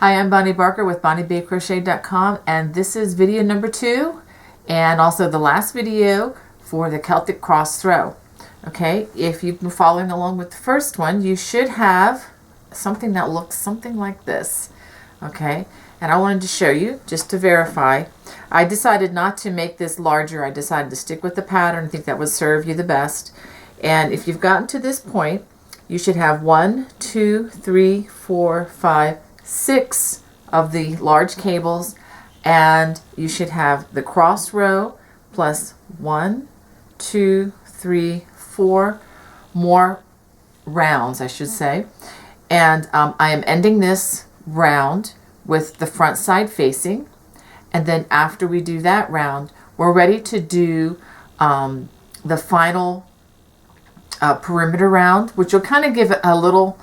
Hi, I'm Bonnie Barker with BonnieBabeCrochet.com, and this is video number 2 and also the last video for the Celtic Cross Throw. Okay, if you've been following along with the first one, you should have something that looks something like this. Okay, and I wanted to show you just to verify. I decided not to make this larger. I decided to stick with the pattern. I think that would serve you the best. And if you've gotten to this point, you should have 1, 2, 3, 4, 5, 6 of the large cables, and you should have the cross row plus 1, 2, 3, 4 more rounds, I should say. And I am ending this round with the front side facing, and then after we do that round, we're ready to do the final perimeter round, which will kind of give it a little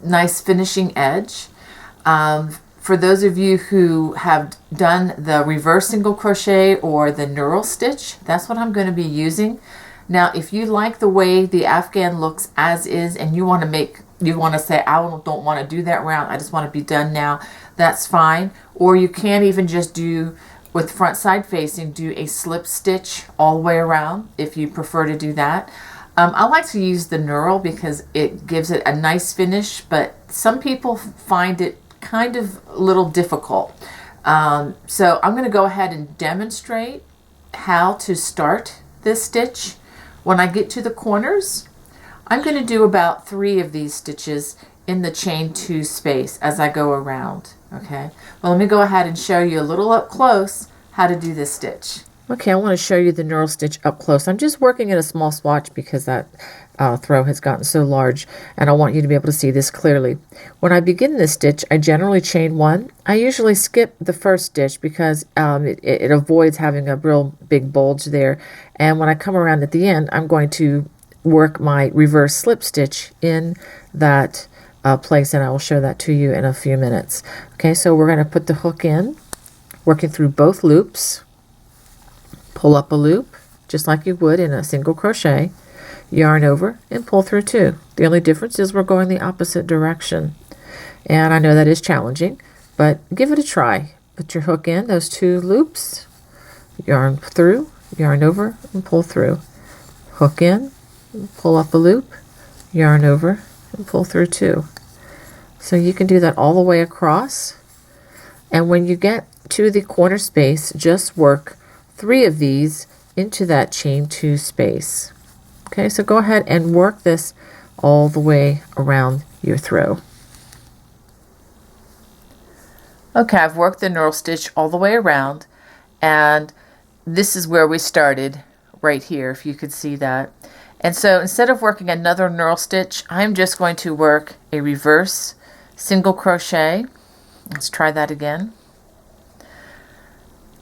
nice finishing edge. For those of you who have done the reverse single crochet or the knurl stitch, that's what I'm going to be using. Now, if you like the way the Afghan looks as is, and you want to say, I don't want to do that round, I just want to be done now, that's fine. Or you can even just do, with front side facing, do a slip stitch all the way around if you prefer to do that. I like to use the knurl because it gives it a nice finish, but some people find it kind of a little difficult. So I'm going to go ahead and demonstrate how to start this stitch. When I get to the corners, I'm going to do about 3 of these stitches in the chain 2 space as I go around. Okay, well, let me go ahead and show you a little up close how to do this stitch. Okay, I want to show you the knurl stitch up close. I'm just working in a small swatch because that throw has gotten so large, and I want you to be able to see this clearly. When I begin this stitch, I generally chain 1. I usually skip the first stitch because it avoids having a real big bulge there. And when I come around at the end, I'm going to work my reverse slip stitch in that place, and I will show that to you in a few minutes. Okay, so we're going to put the hook in, working through both loops. Pull up a loop just like you would in a single crochet, yarn over and pull through 2. The only difference is we're going the opposite direction, and I know that is challenging, but give it a try. Put your hook in those 2 loops, yarn through, yarn over and pull through, hook in, pull up a loop, yarn over and pull through 2. So you can do that all the way across, and when you get to the corner space, just work 3 of these into that chain 2 space. Okay, so go ahead and work this all the way around your throw. Okay, I've worked the knurl stitch all the way around, and this is where we started, right here, if you could see that. And so instead of working another knurl stitch, I'm just going to work a reverse single crochet. Let's try that again.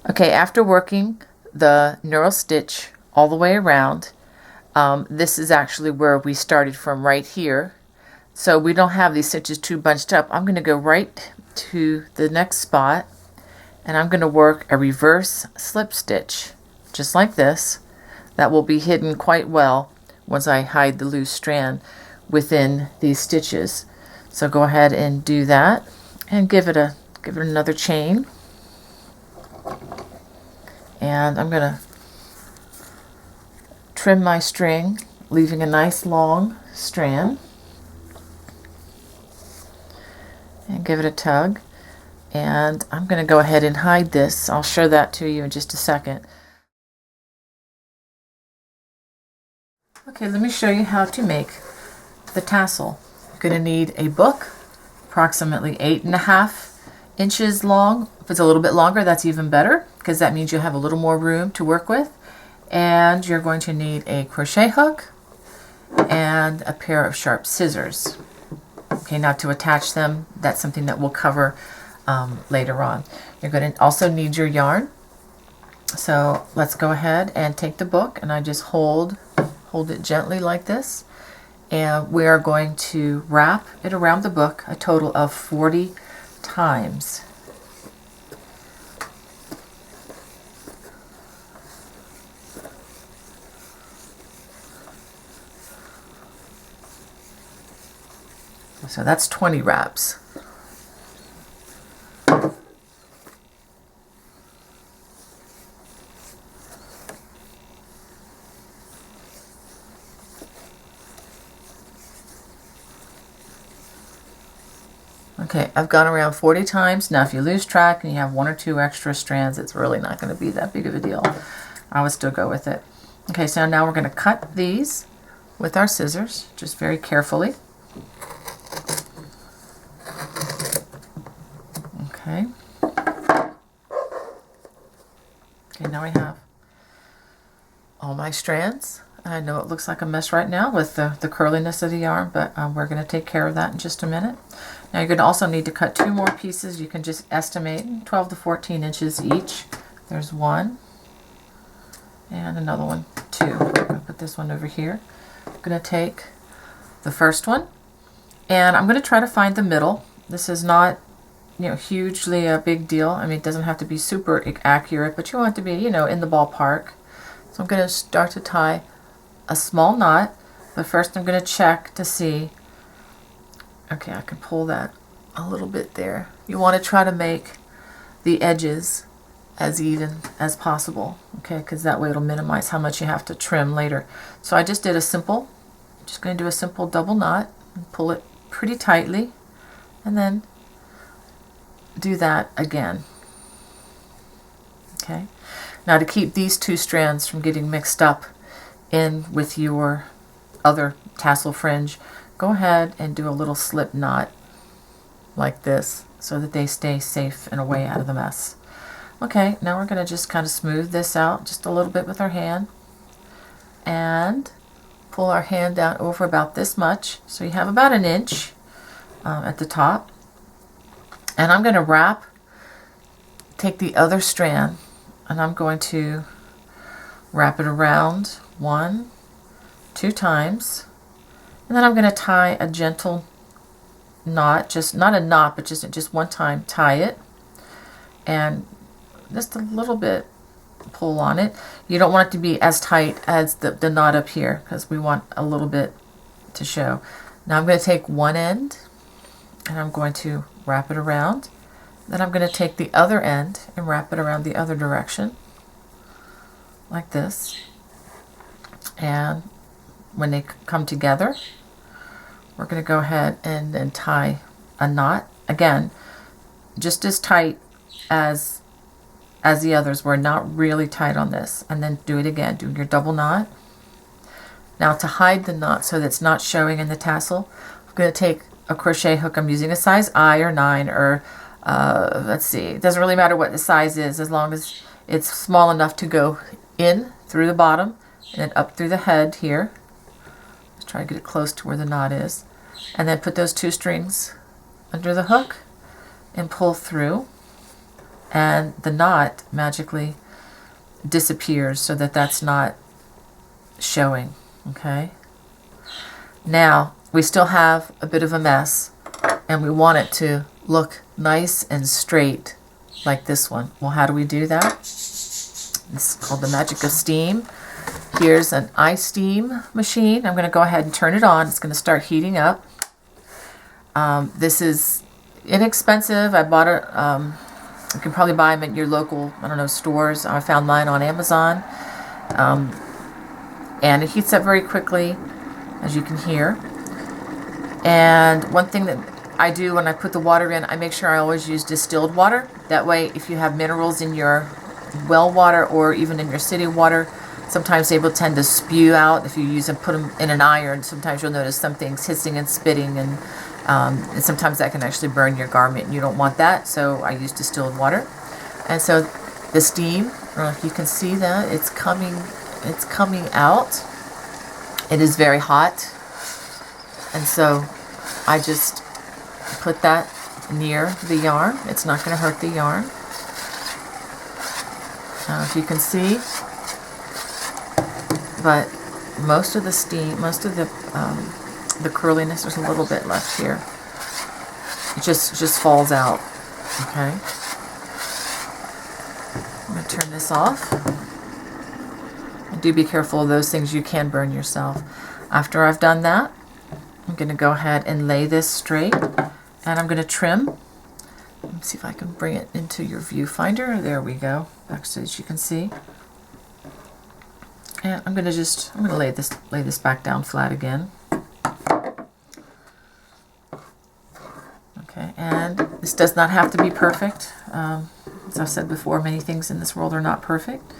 Okay, after working the knurl stitch all the way around, this is actually where we started from, right here. So we don't have these stitches too bunched up. I'm going to go right to the next spot, and I'm going to work a reverse slip stitch, just like this. That will be hidden quite well once I hide the loose strand within these stitches. So go ahead and do that, and give it another chain. And I'm going to trim my string, leaving a nice long strand, and give it a tug. And I'm going to go ahead and hide this. I'll show that to you in just a second. Okay, let me show you how to make the tassel. You're going to need a book, approximately 8.5 inches long. If it's a little bit longer, that's even better, because that means you'll have a little more room to work with. And you're going to need a crochet hook and a pair of sharp scissors. Okay, now to attach them, that's something that we'll cover later on. You're going to also need your yarn. So let's go ahead and take the book, and I just hold it gently like this, and we are going to wrap it around the book a total of 40 times. So that's 20 wraps. Okay, I've gone around 40 times. Now if you lose track and you have 1 or 2 extra strands, it's really not going to be that big of a deal. I would still go with it. Okay, so now we're going to cut these with our scissors, just very carefully. Okay. Okay, now I have all my strands. I know it looks like a mess right now with the curliness of the yarn, but we're going to take care of that in just a minute. Now you're going to also need to cut 2 more pieces. You can just estimate 12 to 14 inches each. There's 1 and another one, 2. I'm going to put this one over here. I'm going to take the first one and I'm going to try to find the middle. This is not, you know, hugely a big deal. I mean, it doesn't have to be super accurate, but you want it to be, you know, in the ballpark. So I'm going to start to tie a small knot, but first I'm going to check to see. Okay, I can pull that a little bit there. You want to try to make the edges as even as possible, okay, because that way it'll minimize how much you have to trim later. So I just did a simple, just going to do a simple double knot and pull it pretty tightly, and then do that again. Okay, now to keep these 2 strands from getting mixed up in with your other tassel fringe, go ahead and do a little slip knot like this so that they stay safe and away out of the mess. Okay, now we're going to just kind of smooth this out just a little bit with our hand and pull our hand down over about this much, so you have about 1 inch at the top. And I'm going to take the other strand and I'm going to wrap it around 1, 2 times, and then I'm going to tie a gentle knot, just not a knot, but just one time tie it, and just a little bit pull on it. You don't want it to be as tight as the knot up here because we want a little bit to show. Now I'm going to take one end and I'm going to wrap it around. Then I'm going to take the other end and wrap it around the other direction like this. And when they come together, we're going to go ahead and tie a knot. Again, just as tight as the others. We're not really tight on this. And then do it again. Do your double knot. Now to hide the knot so that it's not showing in the tassel, I'm going to take a crochet hook. I'm using a size I or 9 or let's see. It doesn't really matter what the size is as long as it's small enough to go in through the bottom and then up through the head here. Let's try to get it close to where the knot is. And then put those 2 strings under the hook and pull through. And the knot magically disappears so that that's not showing. Okay. Now we still have a bit of a mess and we want it to look nice and straight like this one. Well, how do we do that? This is called the magic of steam. Here's an iSteam machine. I'm going to go ahead and turn it on. It's going to start heating up. This is inexpensive. I bought it. You can probably buy them at your local, I don't know, stores. I found mine on Amazon. And it heats up very quickly, as you can hear. And one thing that I do when I put the water in, I make sure I always use distilled water. That way, if you have minerals in your well water or even in your city water, sometimes they will tend to spew out. If you use and put them in an iron, sometimes you'll notice some things hissing and spitting, and sometimes that can actually burn your garment, and you don't want that. So I use distilled water. And so the steam, if you can see that, it's coming out. It is very hot. And so I just put that near the yarn. It's not going to hurt the yarn. If you can see, but most of the steam, most of the curliness, there's a little bit left here. It just falls out. Okay. I'm going to turn this off. And do be careful of those things. You can burn yourself. After I've done that, I'm going to go ahead and lay this straight, and I'm going to trim. Let me see if I can bring it into your viewfinder. There we go. Back so that you can see. And I'm going to lay this back down flat again. Okay, And this does not have to be perfect. As I've said before, many things in this world are not perfect.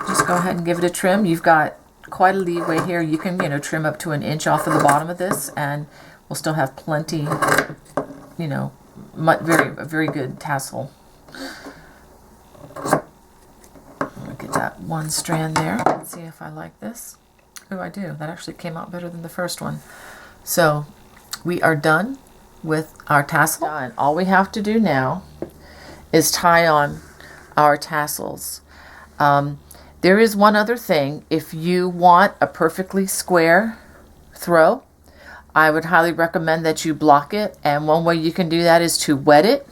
Just go ahead and give it a trim. You've got quite a leeway here. You can, trim up to 1 inch off of the bottom of this, and we'll still have plenty, very good tassel. Get that one strand there. Let's see if I like this. Oh, I do. That actually came out better than the first one. So we are done with our tassel. And all we have to do now is tie on our tassels. There is one other thing. If you want a perfectly square throw, I would highly recommend that you block it. And one way you can do that is to wet it.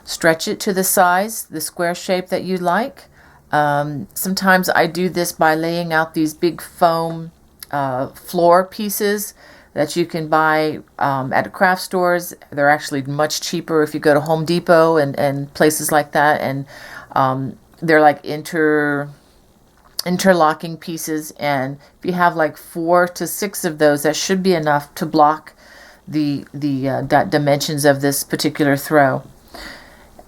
Stretch it to the size, the square shape that you like. Sometimes I do this by laying out these big foam floor pieces that you can buy at craft stores. They're actually much cheaper if you go to Home Depot and places like that. And they're like interlocking pieces. And if you have like 4 to 6 of those, that should be enough to block the dimensions of this particular throw.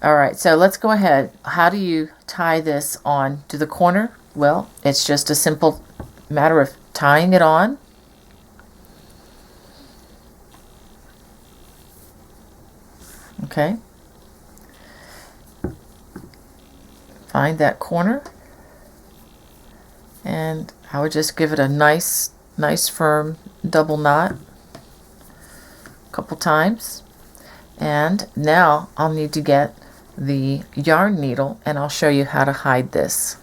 All right, so let's go ahead. How do you tie this on to the corner? Well, it's just a simple matter of tying it on. Okay. Find that corner, and I would just give it a nice firm double knot a couple times. And now I'll need to get the yarn needle, and I'll show you how to hide this.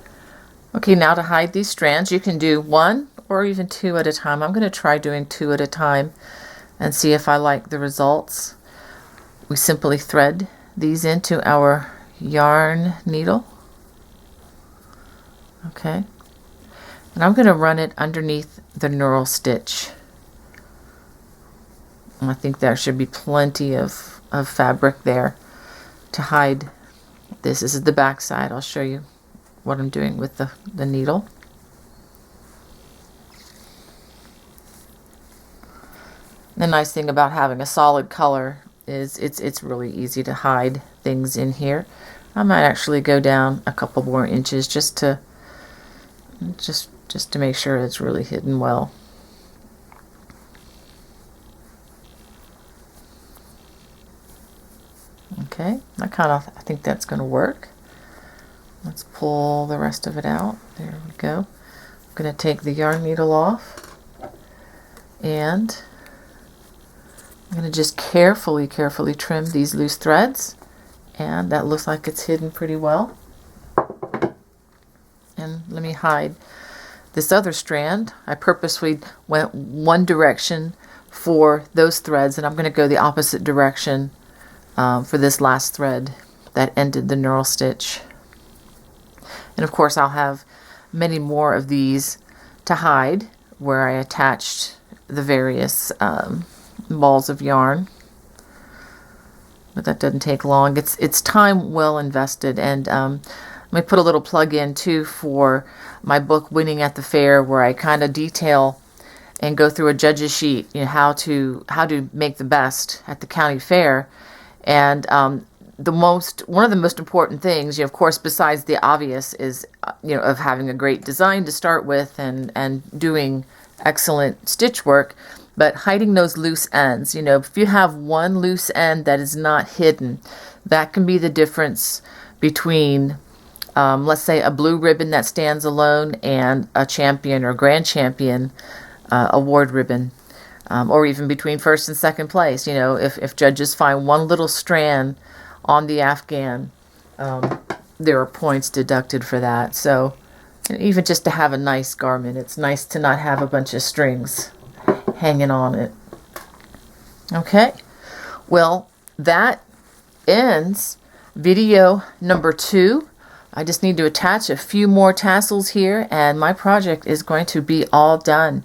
Okay, now to hide these strands, you can do 1 or even 2 at a time. I'm going to try doing 2 at a time and see if I like the results. We simply thread these into our yarn needle. Okay, and I'm going to run it underneath the knurl stitch. And I think there should be plenty of fabric there to hide this. This is the back side. I'll show you what I'm doing with the needle. The nice thing about having a solid color is it's really easy to hide things in here. I might actually go down a couple more inches just to make sure it's really hidden well. Okay, I think that's going to work. Let's pull the rest of it out. There we go. I'm going to take the yarn needle off, and I'm going to just carefully trim these loose threads, and that looks like it's hidden pretty well. And let me hide this other strand. I purposely went one direction for those threads, and I'm going to go the opposite direction for this last thread that ended the knurl stitch. And of course I'll have many more of these to hide where I attached the various balls of yarn, but that doesn't take long. It's time well invested. And let me put a little plug in too for my book Winning at the Fair, where I kind of detail and go through a judge's sheet, how to make the best at the county fair. And one of the most important things, of course, besides the obvious, is of having a great design to start with and doing excellent stitch work, but hiding those loose ends. If you have one loose end that is not hidden, that can be the difference between, let's say, a blue ribbon that stands alone and a champion or grand champion award ribbon. Or even between first and second place. If judges find one little strand on the Afghan, there are points deducted for that. So even just to have a nice garment, it's nice to not have a bunch of strings hanging on it. Okay, well, that ends video number 2. I just need to attach a few more tassels here, and my project is going to be all done.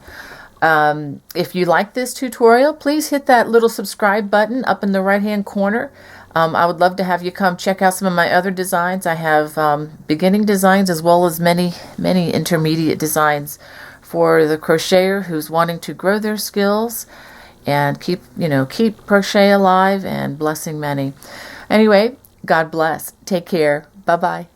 If you like this tutorial, please hit that little subscribe button up in the right hand corner. I would love to have you come check out some of my other designs. I have beginning designs as well as many intermediate designs for the crocheter who's wanting to grow their skills and keep crochet alive and blessing many. Anyway, God bless. Take care. Bye-bye.